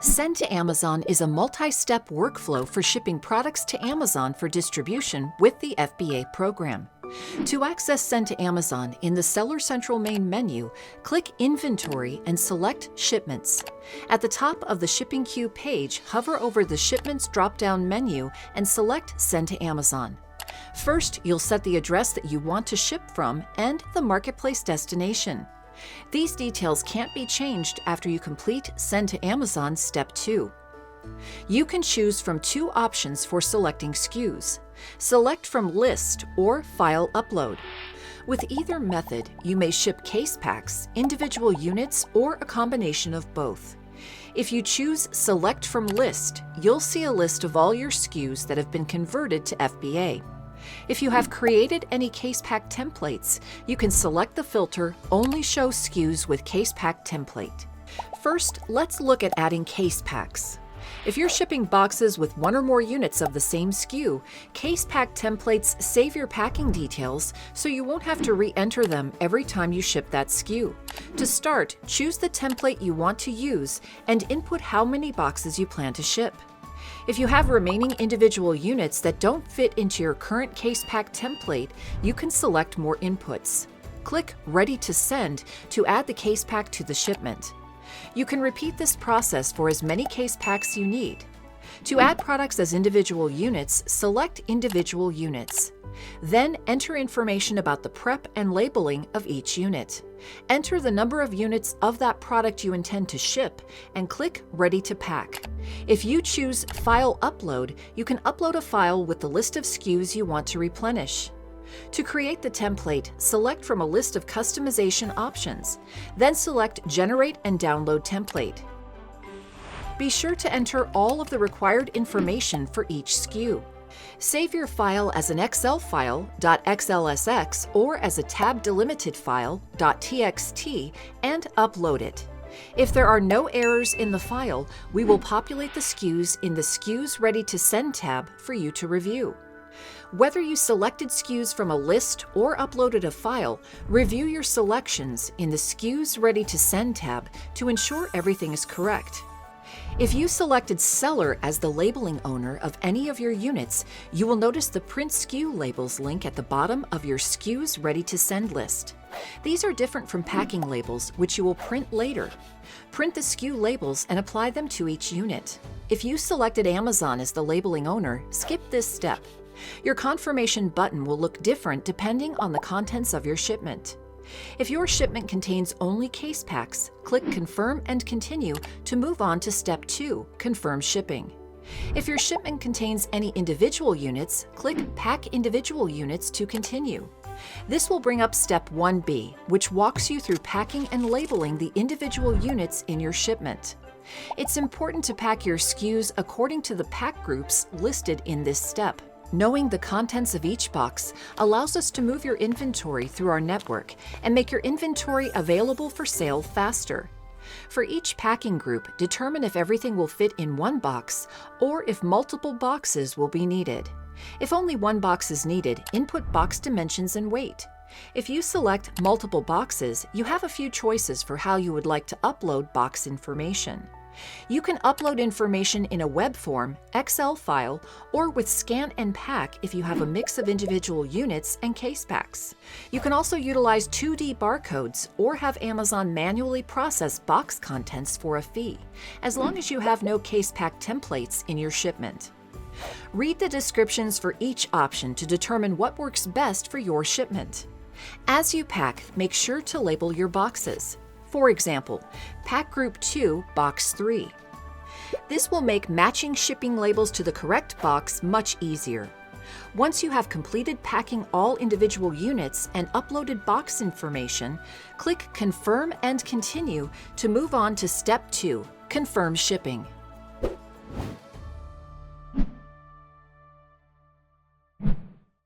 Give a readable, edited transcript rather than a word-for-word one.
Send to Amazon is a multi-step workflow for shipping products to Amazon for distribution with the FBA program. To access Send to Amazon, in the Seller Central main menu, click Inventory and select Shipments. At the top of the Shipping Queue page, hover over the Shipments drop-down menu and select Send to Amazon. First, you'll set the address that you want to ship from and the marketplace destination. These details can't be changed after you complete Send to Amazon Step 2. You can choose from two options for selecting SKUs. Select from List or File Upload. With either method, you may ship case packs, individual units, or a combination of both. If you choose Select from List, you'll see a list of all your SKUs that have been converted to FBA. If you have created any case pack templates, you can select the filter Only Show SKUs with Case Pack Template. First, let's look at adding case packs. If you're shipping boxes with one or more units of the same SKU, case pack templates save your packing details so you won't have to re-enter them every time you ship that SKU. To start, choose the template you want to use and input how many boxes you plan to ship. If you have remaining individual units that don't fit into your current case pack template, you can select more inputs. Click Ready to Send to add the case pack to the shipment. You can repeat this process for as many case packs you need. To add products as individual units, select Individual Units. Then enter information about the prep and labeling of each unit. Enter the number of units of that product you intend to ship and click Ready to Pack. If you choose File Upload, you can upload a file with the list of SKUs you want to replenish. To create the template, select from a list of customization options, then select Generate and Download Template. Be sure to enter all of the required information for each SKU. Save your file as an Excel file .xlsx or as a tab delimited file .txt and upload it. If there are no errors in the file, we will populate the SKUs in the SKUs Ready to Send tab for you to review. Whether you selected SKUs from a list or uploaded a file, review your selections in the SKUs Ready to Send tab to ensure everything is correct. If you selected Seller as the labeling owner of any of your units, you will notice the Print SKU Labels link at the bottom of your SKUs Ready to Send list. These are different from packing labels, which you will print later. Print the SKU labels and apply them to each unit. If you selected Amazon as the labeling owner, skip this step. Your confirmation button will look different depending on the contents of your shipment. If your shipment contains only case packs, click Confirm and Continue to move on to Step 2, Confirm Shipping. If your shipment contains any individual units, click Pack Individual Units to continue. This will bring up Step 1B, which walks you through packing and labeling the individual units in your shipment. It's important to pack your SKUs according to the pack groups listed in this step. Knowing the contents of each box allows us to move your inventory through our network and make your inventory available for sale faster. For each packing group, determine if everything will fit in one box or if multiple boxes will be needed. If only one box is needed, input box dimensions and weight. If you select multiple boxes, you have a few choices for how you would like to upload box information. You can upload information in a web form, Excel file, or with Scan and Pack if you have a mix of individual units and case packs. You can also utilize 2D barcodes or have Amazon manually process box contents for a fee, as long as you have no case pack templates in your shipment. Read the descriptions for each option to determine what works best for your shipment. As you pack, make sure to label your boxes. For example, Pack Group 2, Box 3. This will make matching shipping labels to the correct box much easier. Once you have completed packing all individual units and uploaded box information, click Confirm and Continue to move on to Step 2, Confirm Shipping.